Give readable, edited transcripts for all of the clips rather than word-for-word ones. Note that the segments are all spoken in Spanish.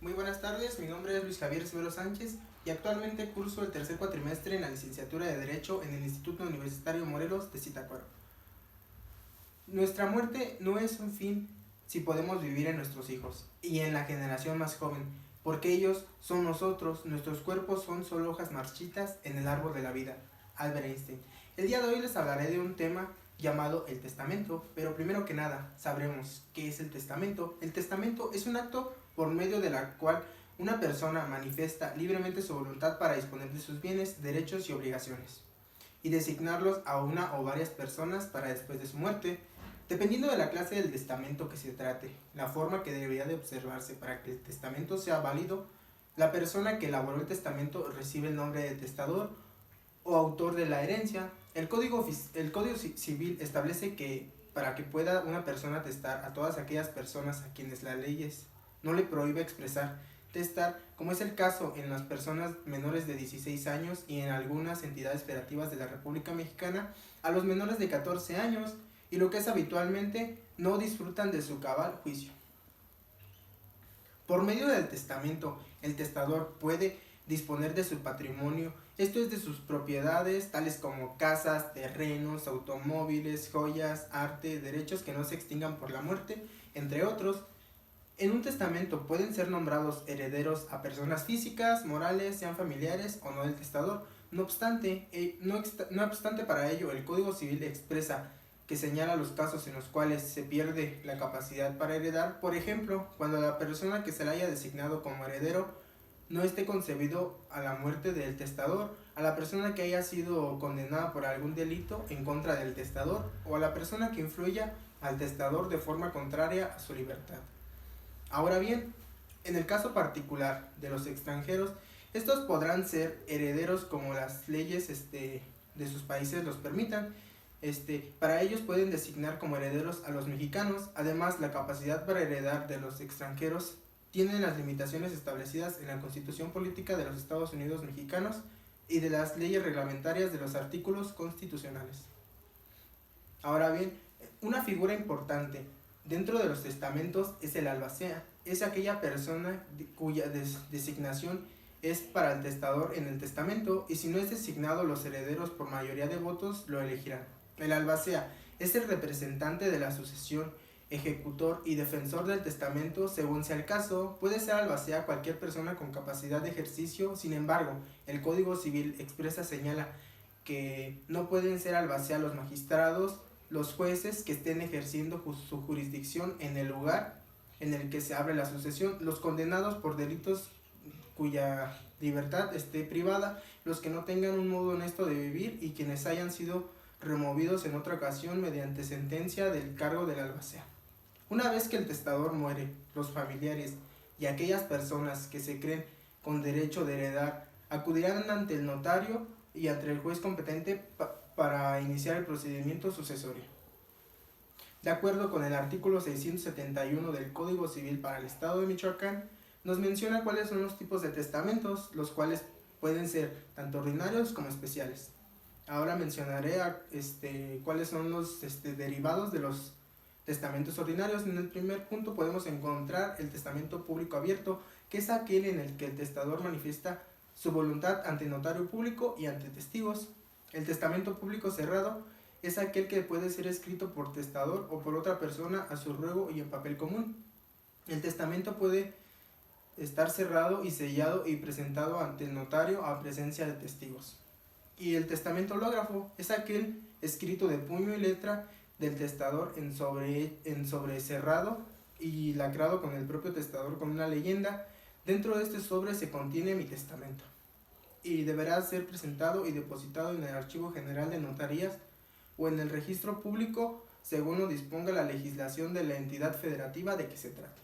Muy buenas tardes, mi nombre es Luis Javier Severo Sánchez y actualmente curso el tercer cuatrimestre en la licenciatura de Derecho en el Instituto Universitario Morelos de Zitácuaro. Nuestra muerte no es un fin si podemos vivir en nuestros hijos y en la generación más joven, porque ellos son nosotros, nuestros cuerpos son solo hojas marchitas en el árbol de la vida. Albert Einstein. El día de hoy les hablaré de un tema llamado el testamento, pero primero que nada sabremos qué es el testamento. El testamento es un acto por medio de la cual una persona manifiesta libremente su voluntad para disponer de sus bienes, derechos y obligaciones, y designarlos a una o varias personas para después de su muerte, dependiendo de la clase del testamento que se trate, la forma que debería de observarse para que el testamento sea válido. La persona que elaboró el testamento recibe el nombre de testador o autor de la herencia. El Código Civil establece que para que pueda una persona testar a todas aquellas personas a quienes la ley no le prohíbe expresar testar, como es el caso en las personas menores de 16 años y en algunas entidades federativas de la República Mexicana, a los menores de 14 años, y lo que es habitualmente no disfrutan de su cabal juicio. Por medio del testamento, el testador puede disponer de su patrimonio, esto es de sus propiedades, tales como casas, terrenos, automóviles, joyas, arte, derechos que no se extingan por la muerte, entre otros. En un testamento pueden ser nombrados herederos a personas físicas, morales, sean familiares o no del testador. No obstante para ello, el Código Civil expresa que señala los casos en los cuales se pierde la capacidad para heredar. Por ejemplo, cuando la persona que se le haya designado como heredero no esté concebido a la muerte del testador, a la persona que haya sido condenada por algún delito en contra del testador o a la persona que influya al testador de forma contraria a su libertad. Ahora bien, en el caso particular de los extranjeros, estos podrán ser herederos como las leyes de sus países los permitan. Para ellos pueden designar como herederos a los mexicanos. Además, la capacidad para heredar de los extranjeros tienen las limitaciones establecidas en la Constitución Política de los Estados Unidos Mexicanos y de las leyes reglamentarias de los artículos constitucionales. Ahora bien, una figura importante dentro de los testamentos es el albacea. Es aquella persona cuya designación es para el testador en el testamento, y si no es designado, los herederos por mayoría de votos lo elegirán. El albacea es el representante de la sucesión, ejecutor y defensor del testamento según sea el caso. Puede ser albacea cualquier persona con capacidad de ejercicio. Sin embargo, el Código Civil señala que no pueden ser albacea los magistrados, los jueces que estén ejerciendo su jurisdicción en el lugar en el que se abre la sucesión, los condenados por delitos cuya libertad esté privada, los que no tengan un modo honesto de vivir y quienes hayan sido removidos en otra ocasión mediante sentencia del cargo del albacea. Una vez que el testador muere, los familiares y aquellas personas que se creen con derecho de heredar acudirán ante el notario y ante el juez competente para iniciar el procedimiento sucesorio. De acuerdo con el artículo 671 del Código Civil para el Estado de Michoacán, nos menciona cuáles son los tipos de testamentos, los cuales pueden ser tanto ordinarios como especiales. Ahora mencionaré cuáles son los derivados de los testamentos ordinarios. En el primer punto podemos encontrar el testamento público abierto, que es aquel en el que el testador manifiesta su voluntad ante notario público y ante testigos. El testamento público cerrado es aquel que puede ser escrito por testador o por otra persona a su ruego y en papel común. El testamento puede estar cerrado y sellado y presentado ante el notario a presencia de testigos. Y el testamento hológrafo es aquel escrito de puño y letra del testador en sobre cerrado y lacrado con el propio testador con una leyenda. Dentro de este sobre se contiene mi testamento y deberá ser presentado y depositado en el Archivo General de Notarías o en el registro público según lo disponga la legislación de la entidad federativa de que se trate.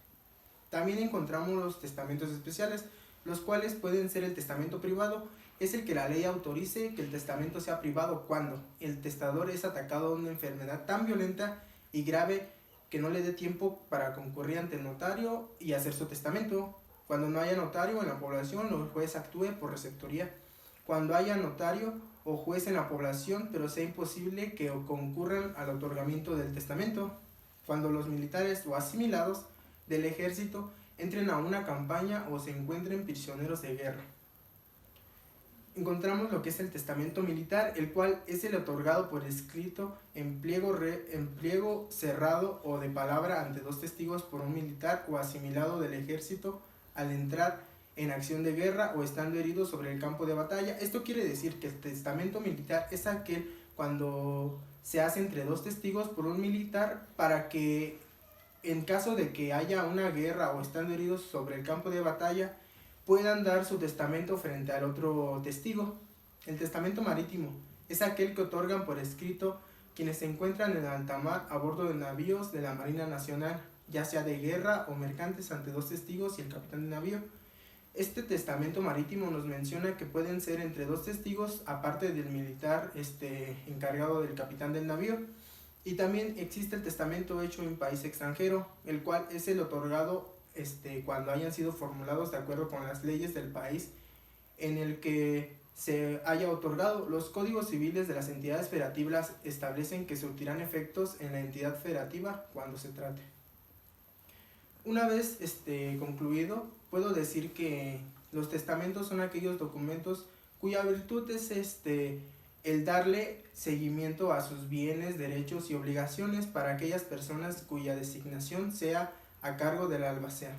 También encontramos los testamentos especiales, los cuales pueden ser el testamento privado. Es el que la ley autorice que el testamento sea privado cuando el testador es atacado de una enfermedad tan violenta y grave que no le dé tiempo para concurrir ante el notario y hacer su testamento. Cuando no haya notario en la población, el juez actúe por receptoría. Cuando haya notario o juez en la población, pero sea imposible que concurran al otorgamiento del testamento. Cuando los militares o asimilados del ejército entren a una campaña o se encuentren prisioneros de guerra. Encontramos lo que es el testamento militar, el cual es el otorgado por escrito en pliego cerrado o de palabra ante dos testigos por un militar o asimilado del ejército al entrar en acción de guerra o estando herido sobre el campo de batalla. Esto quiere decir que el testamento militar es aquel cuando se hace entre dos testigos por un militar para que en caso de que haya una guerra o estando heridos sobre el campo de batalla puedan dar su testamento frente al otro testigo. El testamento marítimo es aquel que otorgan por escrito quienes se encuentran en alta mar a bordo de navíos de la Marina Nacional, ya sea de guerra o mercantes, ante dos testigos y el capitán del navío. Este testamento marítimo nos menciona que pueden ser entre dos testigos, aparte del militar encargado del capitán del navío. Y también existe el testamento hecho en país extranjero, el cual es el otorgado cuando hayan sido formulados de acuerdo con las leyes del país en el que se haya otorgado. Los códigos civiles de las entidades federativas establecen que surtirán efectos en la entidad federativa cuando se trate. Una vez concluido, puedo decir que los testamentos son aquellos documentos cuya virtud es el darle seguimiento a sus bienes, derechos y obligaciones para aquellas personas cuya designación sea a cargo del albacea.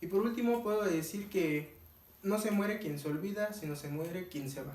Y por último puedo decir que no se muere quien se olvida, sino se muere quien se va.